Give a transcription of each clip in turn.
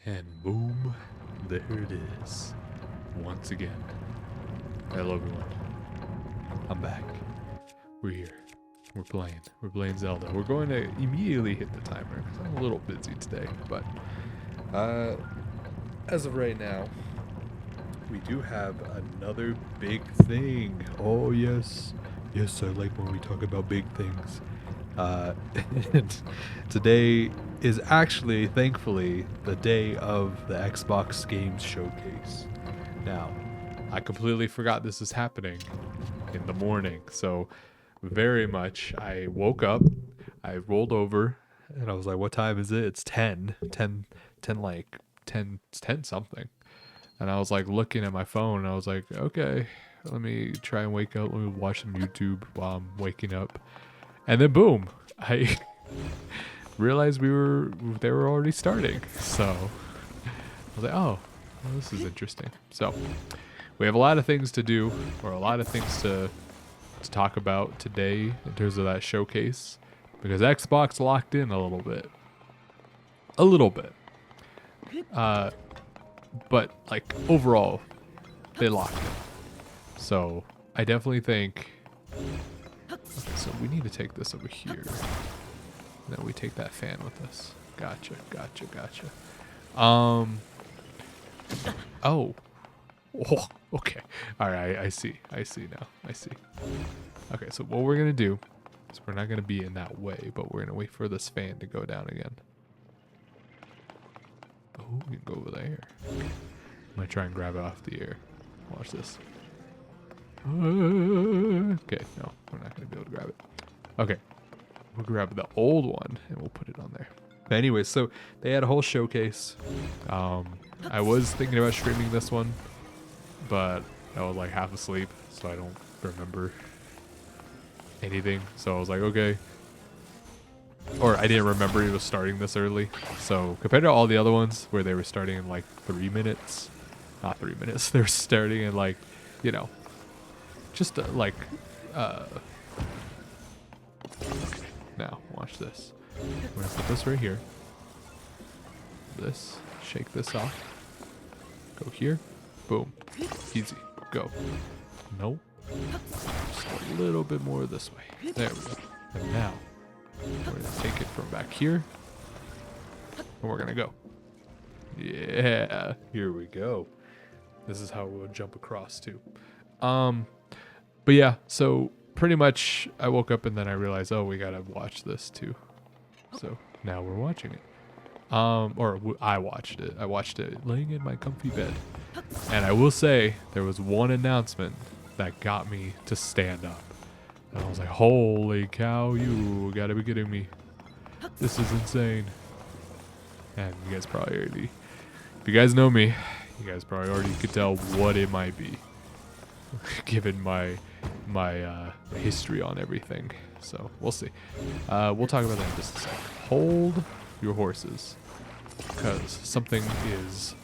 And boom, there it is. Once again. Hello everyone. I'm back. We're here. We're playing. We're playing Zelda. We're going to immediately hit the timer because I'm a little busy today. But as of right now, we do have another big thing. Oh yes. Yes, I like when we talk about big things. And today is actually, thankfully, the day of the Xbox Games Showcase. Now, I completely forgot this is happening in the morning, so very much I woke up, I rolled over, and I was like, what time is it? It's 10 like 10 something. And I was like looking at my phone, and I was like, okay, let me try and wake up, let me watch some YouTube while I'm waking up. And then boom, I realized they were already starting. So I was like, oh, well, this is interesting. So we have a lot of things to do, or a lot of things to talk about today in terms of that showcase, because Xbox locked in a little bit. But like overall, they locked in. So I definitely think. Okay, so we need to take this over here. And then we take that fan with us. Gotcha. Um. Oh. Oh. Okay. All right. I see now. I see. Okay. So what we're gonna do is we're not gonna be in that way, but we're gonna wait for this fan to go down again. Oh, we can go over there. Okay. I'm gonna try and grab it off the air. Watch this. Okay. No, we're not gonna be able to grab it. Okay. We'll grab the old one and we'll put it on there. But anyways, so they had a whole showcase. I was thinking about streaming this one, but I was like half asleep, so I don't remember anything. So I was like, okay. Or I didn't remember it was starting this early. So compared to all the other ones where they were starting in like 3 minutes, not 3 minutes, they're starting in like, you know, just like, okay. Now, watch this. We're gonna put this right here. This, shake this off. Go here. Boom. Easy. Go. Nope. Just a little bit more this way. There we go. And now, we're gonna take it from back here. And we're gonna go. Yeah. Here we go. This is how we'll jump across too. But yeah, so pretty much I woke up and then I realized, oh, we gotta watch this too. So now we're watching it. I watched it. I watched it laying in my comfy bed. And I will say there was one announcement that got me to stand up. And I was like, holy cow, you gotta be kidding me. This is insane. And you guys probably already, if you guys know me, you guys probably already could tell what it might be. Given my history on everything. So we'll see. We'll talk about that in just a second. Hold your horses, because something is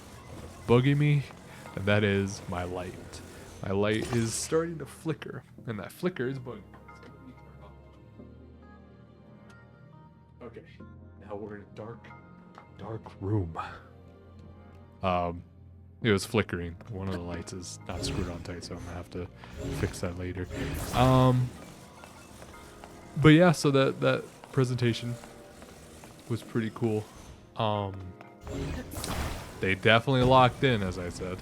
bugging me, and that is my light. My light is starting to flicker, and that flicker is bugging me. Okay, now we're in a dark room. It was flickering. One of the lights is not screwed on tight, so I'm gonna have to fix that later. But yeah, so that presentation was pretty cool. They definitely locked in, as I said.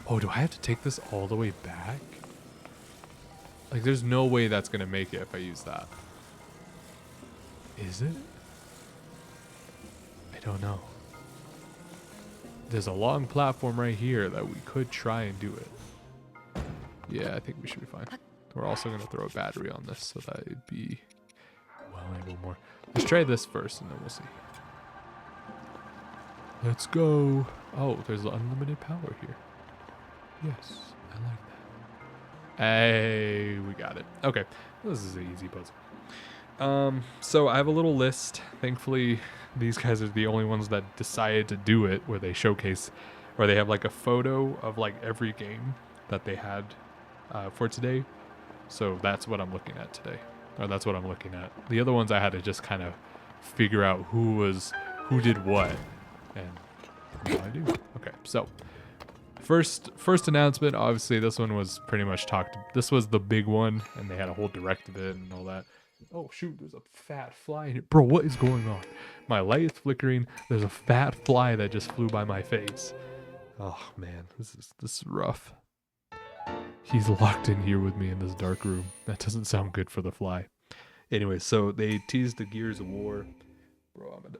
Oh, do I have to take this all the way back? Like, there's no way that's gonna make it if I use that. Is it? I don't know. There's a long platform right here that we could try and do it. Yeah, I think we should be fine. We're also going to throw a battery on this so that it'd be well able more. Let's try this first and then we'll see. Let's go. Oh, there's unlimited power here. Yes, I like that. Hey, we got it. Okay, this is an easy puzzle. So I have a little list. Thankfully, these guys are the only ones that decided to do it, where they showcase, or they have like a photo of like every game that they had for today. So that's what I'm looking at today, or that's what I'm looking at. The other ones I had to just kind of figure out who did what, and No, I do. Okay, so first announcement. Obviously, this one was pretty much talked. This was the big one, and they had a whole direct of it and all that. Oh shoot, there's a fat fly in here. Bro, what is going on? My light is flickering. There's a fat fly that just flew by my face. Oh man, this is rough. He's locked in here with me in this dark room. That doesn't sound good for the fly. Anyway, so they teased the Gears of War. Bro, I'm gonna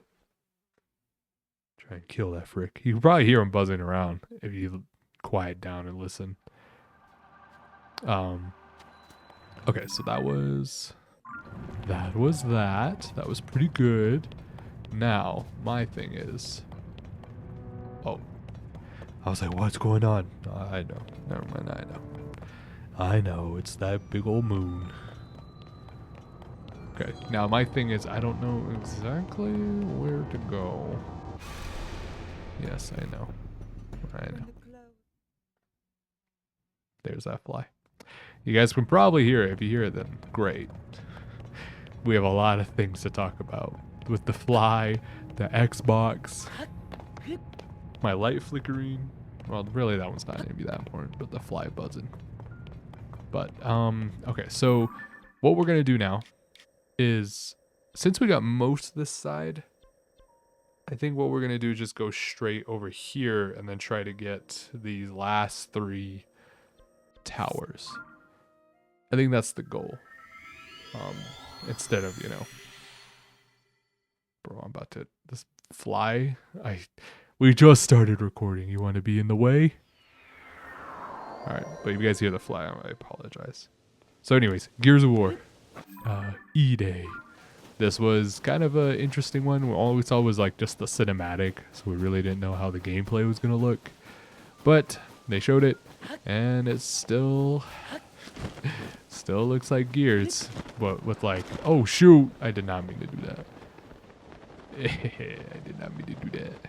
try and kill that frick. You can probably hear him buzzing around if you quiet down and listen. Okay, so that was that. That was pretty good. Now, my thing is, oh, I was like, what's going on? I know. Never mind, I know, it's that big old moon. Okay, now my thing is, I don't know exactly where to go. Yes, I know. There's that fly. You guys can probably hear it. If you hear it, then great. We have a lot of things to talk about. With the fly, the Xbox, my light flickering. Well, really that one's not going to be that important, but the fly buzzing. But, okay, so what we're going to do now is, since we got most of this side, I think what we're going to do is just go straight over here and then try to get these last 3 towers. I think that's the goal. Instead of, bro, I'm about to, this fly, we just started recording. You want to be in the way? Alright, but if you guys hear the fly, I apologize. So anyways, Gears of War. E-Day. This was kind of an interesting one. All we saw was like just the cinematic, so we really didn't know how the gameplay was going to look. But they showed it, and it still looks like Gears, but with like, oh shoot, I did not mean to do that. I did not mean to do that.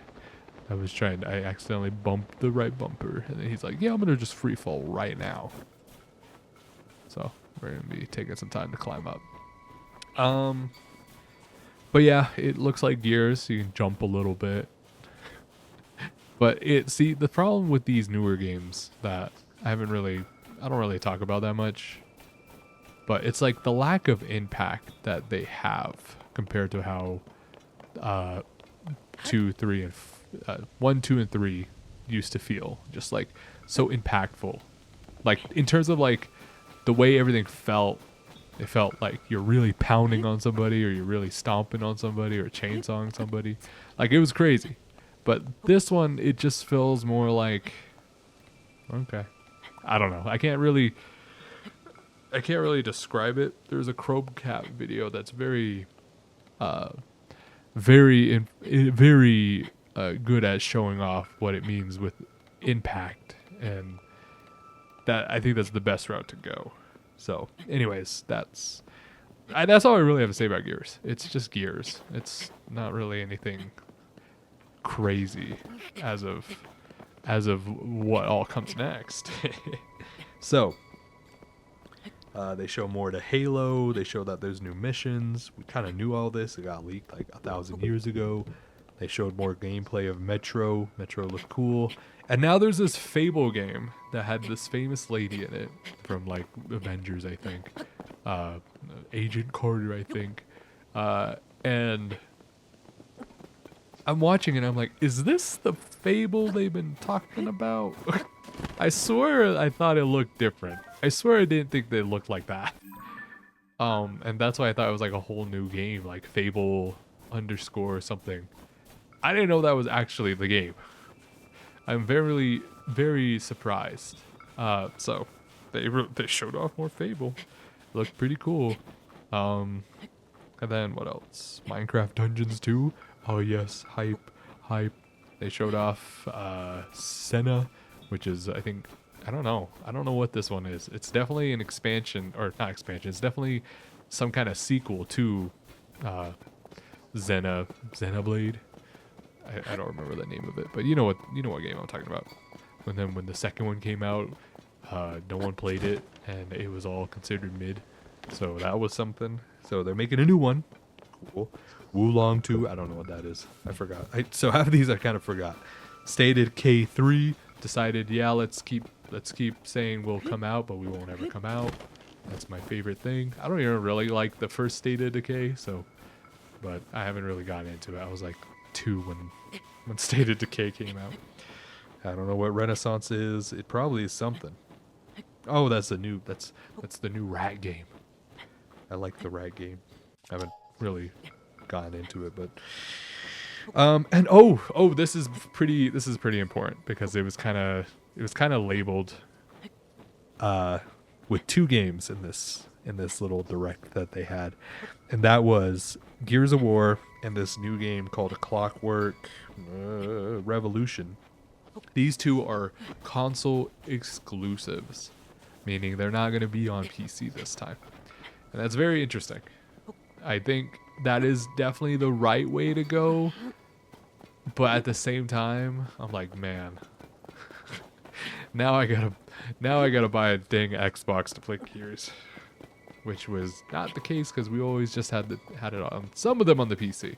I accidentally bumped the right bumper, and then he's like, yeah, I'm gonna just free fall right now. So we're gonna be taking some time to climb up. But yeah, it looks like Gears. You can jump a little bit. But the problem with these newer games that I don't really talk about that much, but it's like the lack of impact that they have compared to how 1, 2, and 3 used to feel. Just like so impactful. Like in terms of like the way everything felt, it felt like you're really pounding on somebody, or you're really stomping on somebody, or chainsawing somebody. Like it was crazy. But this one, it just feels more like, okay, I don't know. I can't really describe it. There's a Chromecast video that's very good at showing off what it means with impact, and I think that's the best route to go. So, anyways, that's all I really have to say about Gears. It's just Gears. It's not really anything crazy as of what all comes next. So, they show more to Halo. They show that there's new missions. We kind of knew all this. It got leaked like 1,000 years ago. They showed more gameplay of Metro. Metro looked cool. And now there's this Fable game that had this famous lady in it from like Avengers, I think. Agent Carter, I think. And I'm watching it and I'm like, is this the Fable they've been talking about? I swear I thought it looked different. I swear I didn't think they looked like that. And that's why I thought it was like a whole new game, like Fable _ something. I didn't know that was actually the game. I'm very, very surprised. So they showed off more Fable. Looked pretty cool. And then what else? Minecraft Dungeons 2. Oh yes, hype. They showed off Senna, which is, I think, I don't know what this one is. It's definitely an expansion, or not expansion. It's definitely some kind of sequel to Xenoblade. I don't remember the name of it, but you know what game I'm talking about. When the second one came out, no one played it, and it was all considered mid. So that was something. So they're making a new one. Cool. Wulong 2, I don't know what that is. I forgot. So half of these I kind of forgot. Stated K3 decided, yeah, let's keep saying we'll come out, but we won't ever come out. That's my favorite thing. I don't even really like the first State of Decay, so, but I haven't really gotten into it. I was like 2 when State of Decay came out. I don't know what Renaissance is. It probably is something. Oh, that's the new rat game. I like the rat game. I haven't really gotten into it, but and this is pretty important because it was kind of labeled with 2 games in this little direct that they had, and that was Gears of War and this new game called Clockwork Revolution. These 2 are console exclusives, meaning they're not going to be on PC this time, and that's very interesting. I think that is definitely the right way to go, but at the same time, I'm like, man, now I gotta buy a dang Xbox to play Gears, which was not the case because we always just had it on some of them on the PC.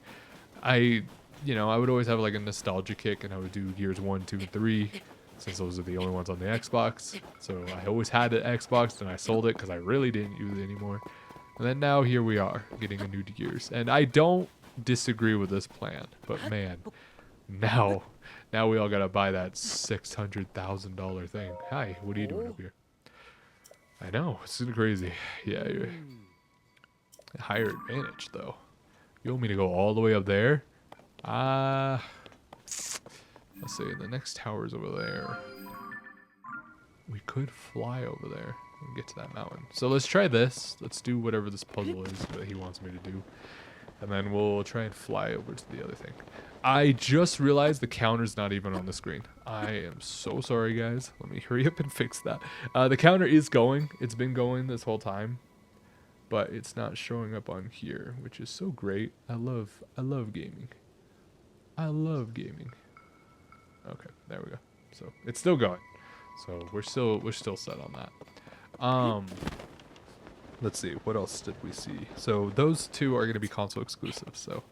I would always have like a nostalgia kick, and I would do Gears 1, 2, and 3, since those are the only ones on the Xbox. So I always had an Xbox, and I sold it because I really didn't use it anymore. And then now here we are, getting a new Gears. And I don't disagree with this plan, but man, now we all gotta buy that $600,000 thing. Hi, what are you doing up here? I know, it's crazy. Yeah, you're higher advantage though. You want me to go all the way up there? Let's see, the next tower's over there. We could fly over there and get to that mountain. So let's try this. Let's do whatever this puzzle is that he wants me to do. And then we'll try and fly over to the other thing. I just realized the counter's not even on the screen. I am so sorry, guys. Let me hurry up and fix that. The counter is going. It's been going this whole time. But it's not showing up on here, which is so great. I love gaming. I love gaming. Okay, there we go. So it's still going. So we're still set on that. Let's see, what else did we see? So those 2 are going to be console exclusive. So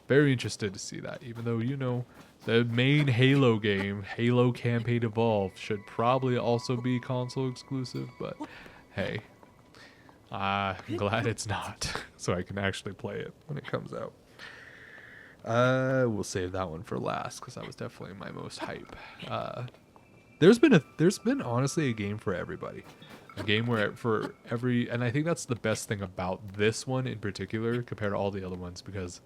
very interested to see that. Even though, the main Halo game, Halo Campaign Evolved, should probably also be console exclusive. But hey, I'm glad it's not, so I can actually play it when it comes out. We'll save that one for last because that was definitely my most hype. There's been honestly a game for everybody. A game where for every, and I think that's the best thing about this one in particular compared to all the other ones, because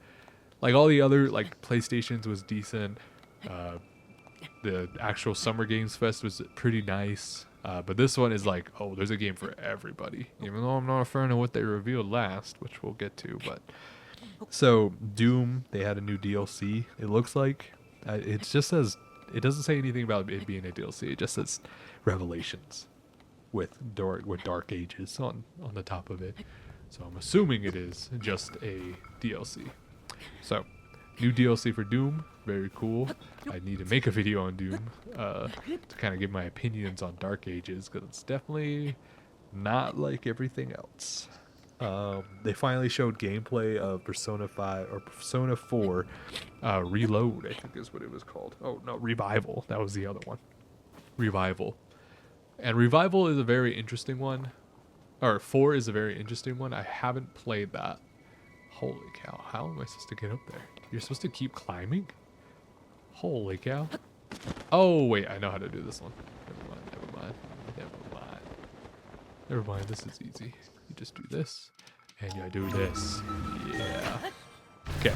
like all the other, like PlayStation's was decent. The actual Summer Games Fest was pretty nice. But this one is like, oh, there's a game for everybody. Even though I'm not a fan of what they revealed last, which we'll get to. But so Doom, they had a new DLC. It looks like it just says, it doesn't say anything about it being a DLC. It just says Revelations with Dark Ages on the top of it. So I'm assuming it is just a DLC. So new DLC for Doom, very cool. I need to make a video on Doom to kind of give my opinions on Dark Ages, because it's definitely not like everything else. They finally showed gameplay of Persona 5 or Persona 4 Reload, I think is what it was called. Oh no, Revival. That was the other one. Revival. And Revival is a very interesting one. Or 4 is a very interesting one. I haven't played that. Holy cow. How am I supposed to get up there? You're supposed to keep climbing? Holy cow. Oh, wait. I know how to do this one. Never mind. This is easy. You just do this. And you do this. Yeah. Okay.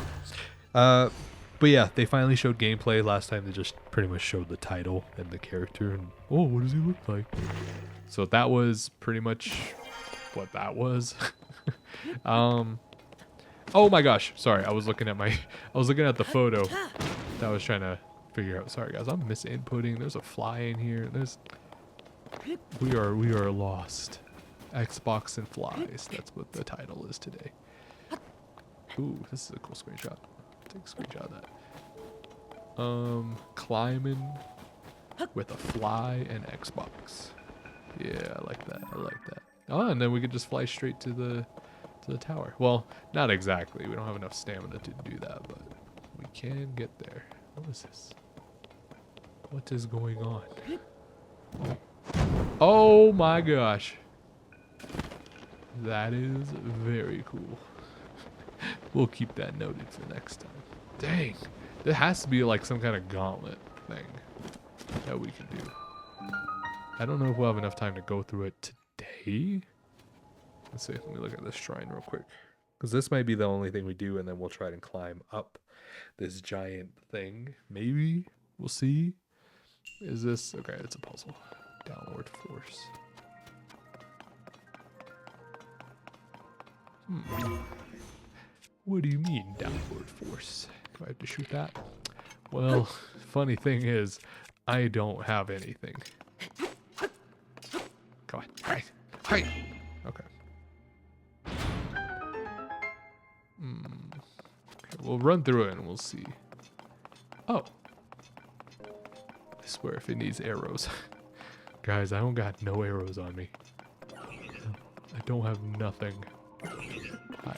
But yeah, they finally showed gameplay. Last time they just pretty much showed the title and the character. And, oh, what does he look like? So that was pretty much what that was. Oh my gosh, sorry, I was looking at the photo that I was trying to figure out. Sorry guys, I'm misinputting. There's a fly in here. We are lost. Xbox and flies. That's what the title is today. Ooh, this is a cool screenshot. Take a screenshot of that. Climbing with a fly and Xbox. Yeah, I like that. Oh, and then we could just fly straight to the tower. Well, not exactly. We don't have enough stamina to do that, but we can get there. What is this? What is going on? Oh my gosh. That is very cool. We'll keep that noted for next time. Dang. There has to be like some kind of gauntlet thing that we can do. I don't know if we'll have enough time to go through it today. Let's see. Let me look at this shrine real quick. Because this might be the only thing we do, and then we'll try and climb up this giant thing. Maybe. We'll see. Is this... Okay, it's a puzzle. Downward force. What do you mean, downward force? Do I have to shoot that? Well, funny thing is, I don't have anything. Come on. Hi. Hi. Okay. Okay, we'll run through it and we'll see. Oh. I swear if it needs arrows. Guys, I don't got no arrows on me. I don't have nothing. Hi.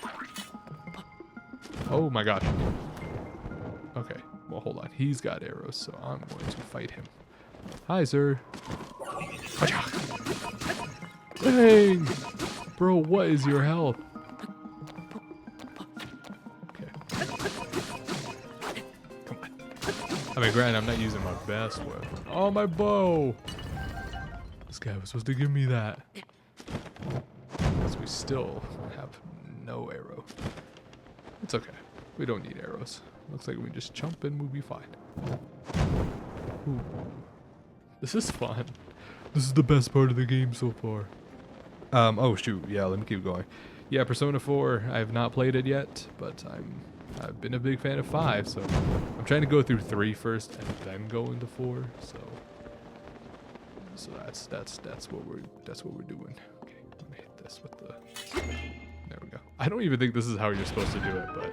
Oh my gosh. Okay, well hold on. He's got arrows, so I'm going to fight him. Hi, sir. Dang! Bro, what is your health? Okay. Come on. I mean, granted, I'm not using my best weapon. Oh, my bow! This guy was supposed to give me that. Because we still have no arrow. It's okay. We don't need arrows. Looks like we just jump and we'll be fine. Ooh. This is fun. This is the best part of the game so far. Oh shoot, yeah, let me keep going. Yeah, Persona 4, I have not played it yet, but I've been a big fan of 5, so I'm trying to go through 3 first and then go into 4, so that's what we're doing. Okay, let me hit this with the... There we go. I don't even think this is how you're supposed to do it, but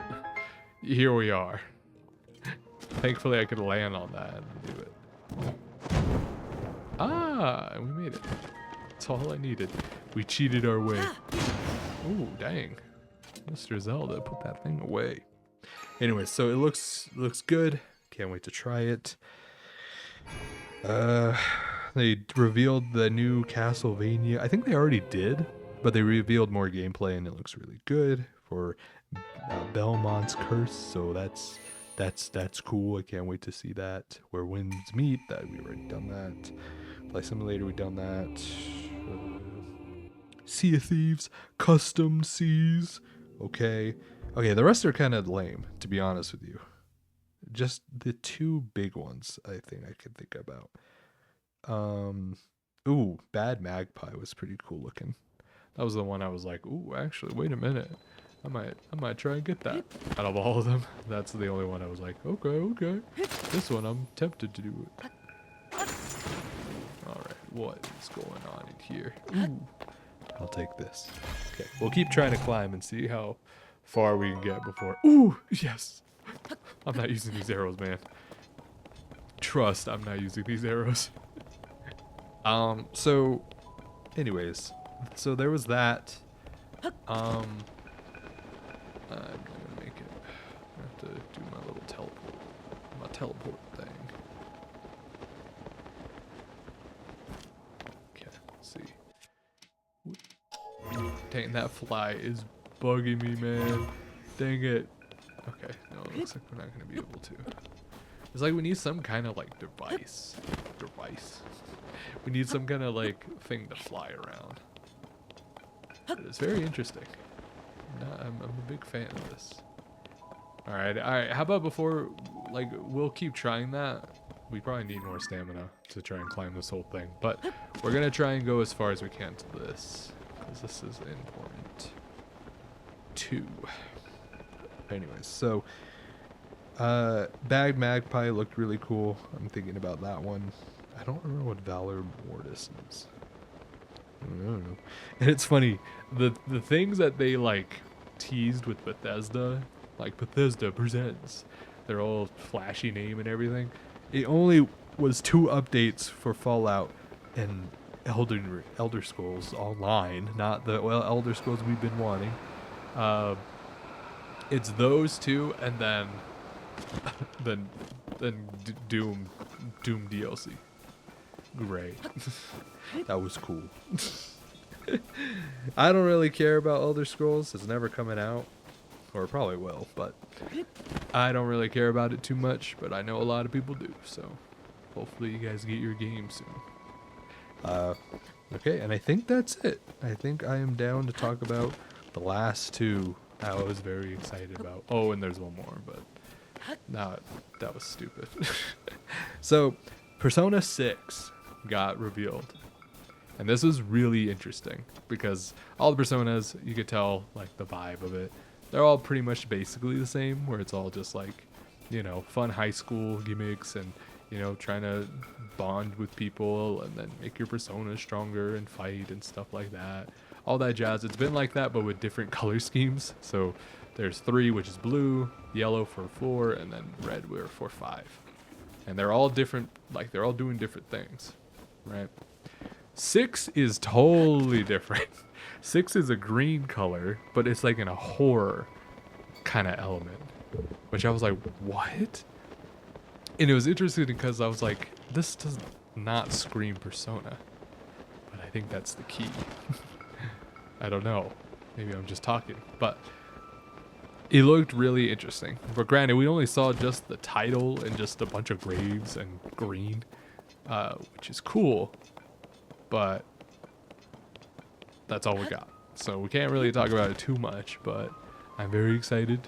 here we are. Thankfully I could land on that and do it. Ah, and we made it. That's all I needed. We cheated our way. Ooh, dang. Mr. Zelda, put that thing away. Anyway, so it looks good. Can't wait to try it. They revealed the new Castlevania. I think they already did, but they revealed more gameplay and it looks really good for Belmont's Curse. So that's cool. I can't wait to see that. Where Winds Meet, that we already done that. Flight Simulator, we done that. Sea of Thieves, Custom Seas. Okay, the rest are kind of lame, to be honest with you. Just the 2 big ones I think I can think about. Ooh, Bad Magpie was pretty cool looking. That was the one I was like, ooh, actually, wait a minute. I might try and get that. Out of all of them, that's the only one I was like, okay. This one, I'm tempted to do it. Alright, what is going on in here? Ooh, I'll take this. Okay, we'll keep trying to climb and see how far we can get before... Ooh, yes! I'm not using these arrows, man. Trust, I'm not using these arrows. So, anyways, so there was that. I'm gonna make it. I have to do my little teleport thing. Okay, let's see. Dang, that fly is bugging me, man. Dang it. Okay, no, it looks like we're not gonna be able to. It's like we need some kind of like device. We need some kind of like thing to fly around. But it's very interesting. I'm a big fan of this. All right. How about before, like, we'll keep trying that. We probably need more stamina to try and climb this whole thing, but we're gonna try and go as far as we can to this because this is important too. Anyways, so Bad Magpie looked really cool. I'm thinking about that one. I don't remember what Valor Mortis is. I don't know. And it's funny, the things that they like teased with Bethesda, like Bethesda Presents, their all flashy name and everything. It only was 2 updates for Fallout and Elder Scrolls Online, not the Elder Scrolls we've been wanting. It's those 2, and then Doom Doom DLC. Great. That was cool. I don't really care about Elder Scrolls. It's never coming out. Or it probably will, but I don't really care about it too much, but I know a lot of people do, so hopefully you guys get your game soon. Okay, and I think that's it. I think I am down to talk about the last two I was very excited about. Oh, and there's one more, but that was stupid. So, Persona 6 got revealed. And this was really interesting because all the Personas, you could tell like the vibe of it. They're all pretty much basically the same, where it's all just like, you know, fun high school gimmicks and, you know, trying to bond with people and then make your persona stronger and fight and stuff like that. All that jazz. It's been like that, but with different color schemes. So there's 3, which is blue, yellow for 4, and then red for 5. And they're all different, like they're all doing different things, right? 6 is totally different. 6 is a green color, but it's like in a horror kind of element, which I was like, what? And it was interesting because I was like, this does not scream Persona, but I think that's the key. I don't know. Maybe I'm just talking, but it looked really interesting. But granted, we only saw just the title and just a bunch of graves and green, which is cool, but that's all we got. So we can't really talk about it too much, but I'm very excited.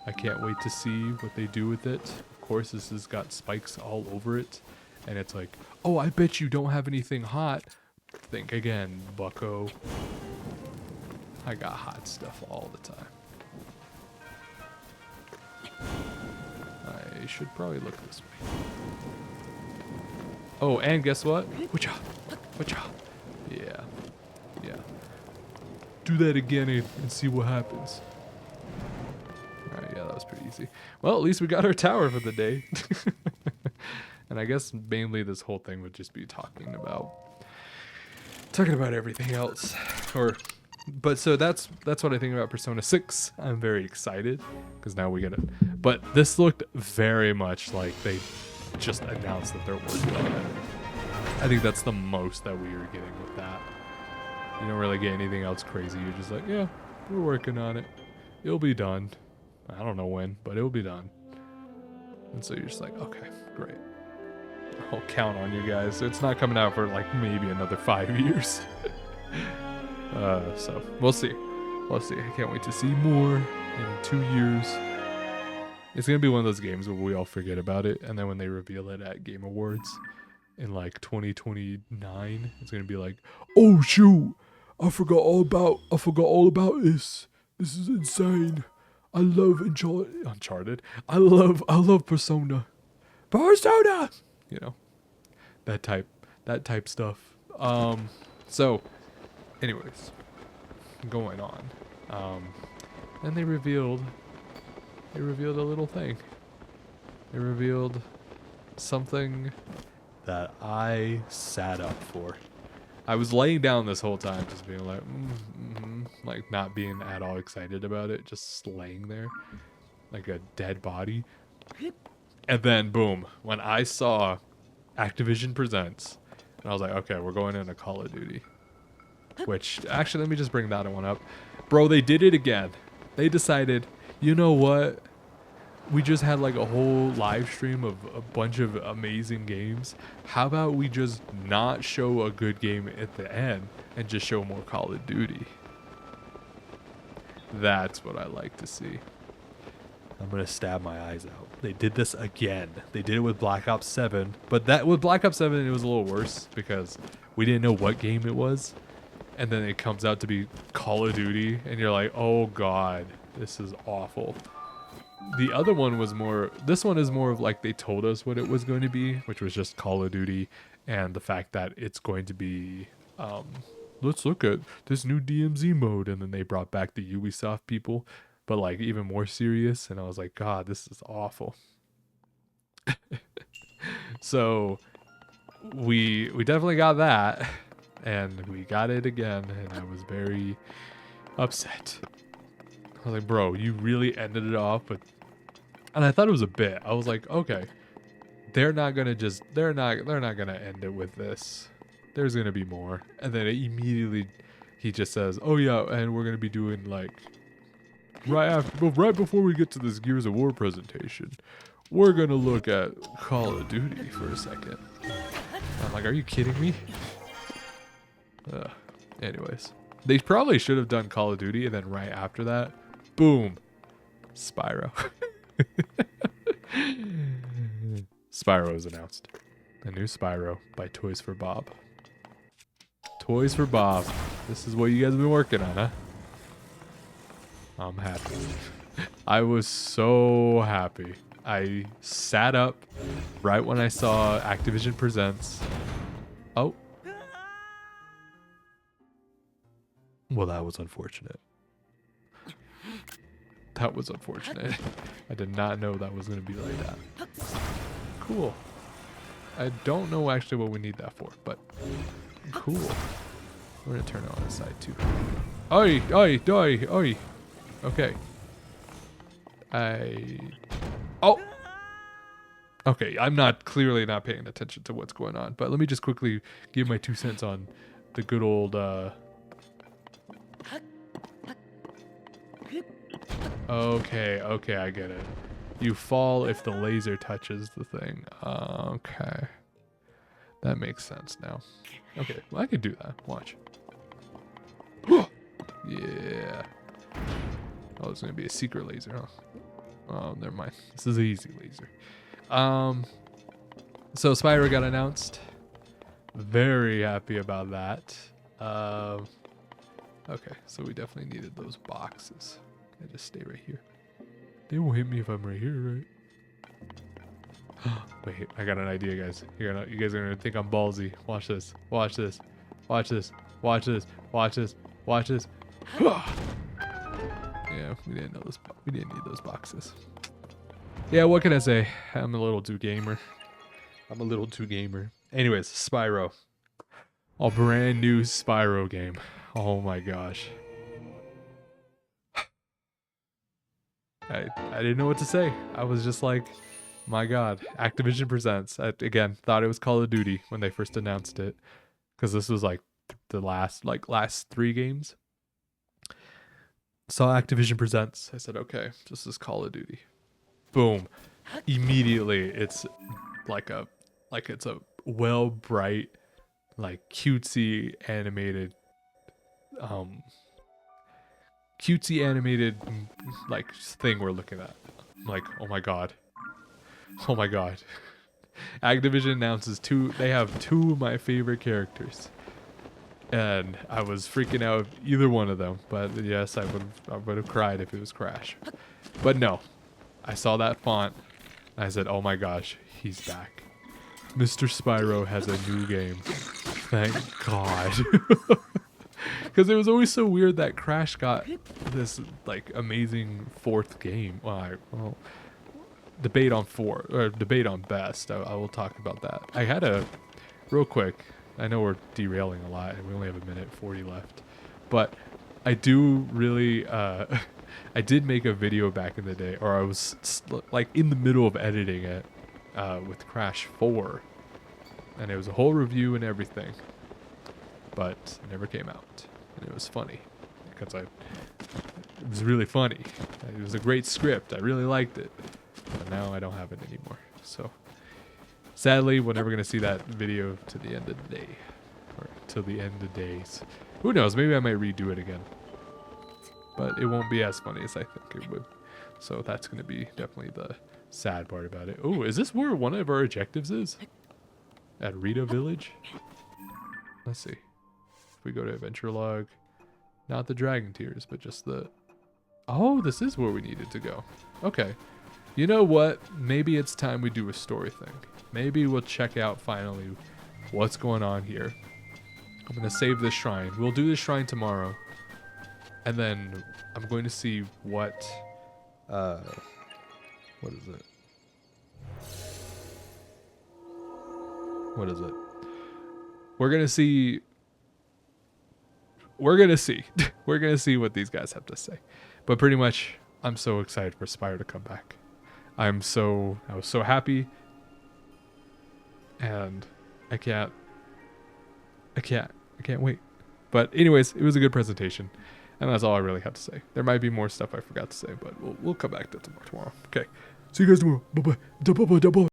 I can't wait to see what they do with it. Of course, this has got spikes all over it, and it's like, oh, I bet you don't have anything hot. Think again, bucko. I got hot stuff all the time. I should probably look this way. Oh, and guess what? Whatcha? Yeah. Do that again and see what happens. Alright, yeah, that was pretty easy. Well, at least we got our tower for the day. And I guess mainly this whole thing would just be talking about everything else. But so that's what I think about Persona 6. I'm very excited because now we get it. But this looked very much like they just announced that they're working on it. I think that's the most that we were getting with that. You don't really get anything else crazy. You're just like, yeah, we're working on it. It'll be done. I don't know when, but it'll be done. And so you're just like, okay, great. I'll count on you guys. It's not coming out for like maybe another 5 years. So we'll see. I can't wait to see more in 2 years. It's gonna be one of those games where we all forget about it, and then when they reveal it at Game Awards in like 2029, it's gonna be like, oh shoot, I forgot all about this. This is insane. I love Uncharted. I love Persona. You know, that type stuff. So anyways, going on. And they revealed a little thing. They revealed something that I sat up for. I was laying down this whole time just being like, like not being at all excited about it, just laying there like a dead body. And then boom, when I saw Activision Presents, and I was like, okay, we're going into Call of Duty. Which, actually, let me just bring that one up. Bro, they did it again. They decided, you know what? We just had like a whole live stream of a bunch of amazing games. How about we just not show a good game at the end and just show more Call of Duty? That's what I like to see. I'm going to stab my eyes out. They did this again. They did it with Black Ops 7. But with Black Ops 7, it was a little worse because we didn't know what game it was. And then it comes out to be Call of Duty. And you're like, oh God, this is awful. The other one was this one is more of like they told us what it was going to be, which was just Call of Duty. And the fact that it's going to be, let's look at this new DMZ mode. And then they brought back the Ubisoft people, but like even more serious. And I was like, God, this is awful. So we definitely got that. And we got it again, and I was very upset. I was like, bro, you really ended it off with... And I thought it was a bit. I was like, okay, they're not gonna just they're not gonna end it with this. There's gonna be more. And then immediately he just says, oh yeah, and we're gonna be doing like right before we get to this Gears of War presentation, we're gonna look at Call of Duty for a second. I'm like, are you kidding me? Anyways, they probably should have done Call of Duty, and then right after that, boom, Spyro. Spyro is announced. A new Spyro by Toys for Bob. Toys for Bob. This is what you guys have been working on, huh? I'm happy. I was so happy. I sat up right when I saw Activision Presents. Oh. Well, that was unfortunate. That was unfortunate. I did not know that was going to be like that. Cool. I don't know actually what we need that for, but cool. We're going to turn it on the side too. Oi, oi, oi, oi. Okay. Oh. Okay, I'm clearly not paying attention to what's going on, but let me just quickly give my 2 cents on the good old, Okay, I get it. You fall if the laser touches the thing. Okay. That makes sense now. Okay, well, I could do that. Watch. Yeah. Oh, it's gonna be a secret laser, huh? Oh, never mind. This is an easy laser. So Spyro got announced. Very happy about that. Okay, so we definitely needed those boxes. I just stay right here. They won't hit me if I'm right here, right? Wait, I got an idea, guys. You guys are gonna think I'm ballsy. Watch this. Watch this. Watch this. Watch this. Watch this. Watch this. Yeah, we didn't know this. We didn't need those boxes. Yeah, what can I say? I'm a little too gamer. Anyways, Spyro. A brand new Spyro game. Oh my gosh. I didn't know what to say. I was just like, my god. Activision Presents. I, again, thought it was Call of Duty when they first announced it. Because this was like the last 3 games. Saw Activision Presents. I said, okay, this is Call of Duty. Boom. Immediately, it's it's a well bright, like cutesy animated like thing we're looking at. I'm like, oh my god. Activision announces they have 2 of my favorite characters. And I was freaking out either one of them, but yes, I would have cried if it was Crash. But no. I saw that font and I said, oh my gosh, he's back. Mr. Spyro has a new game. Thank God. Because it was always so weird that Crash got this like amazing 4th game. Well, debate on best. I will talk about that. I had real quick. I know we're derailing a lot and we only have 1:40 left, but I do really, I did make a video back in the day, or I was like in the middle of editing it with Crash 4, and it was a whole review and everything, but it never came out, and it was funny because it was really funny. It was a great script. I really liked it, but now I don't have it anymore. So sadly, we're never going to see that video to the end of the day, or till the end of days. Who knows? Maybe I might redo it again. But it won't be as funny as I think it would. So that's going to be definitely the sad part about it. Oh, is this where one of our objectives is? At Rita Village? Let's see. If we go to Adventure Log, not the Dragon Tears, but just the... Oh, this is where we needed to go. Okay. You know what? Maybe it's time we do a story thing. Maybe we'll check out finally what's going on here. I'm going to save this shrine. We'll do this shrine tomorrow. And then I'm going to see what is it? What is it? We're going to see. We're going to see. We're going to see what these guys have to say. But pretty much, I'm so excited for Spyro to come back. I was so happy. and I can't wait. But anyways, it was a good presentation, and that's all I really have to say. There might be more stuff I forgot to say, but we'll come back to it tomorrow. Okay, see you guys tomorrow. Bye bye.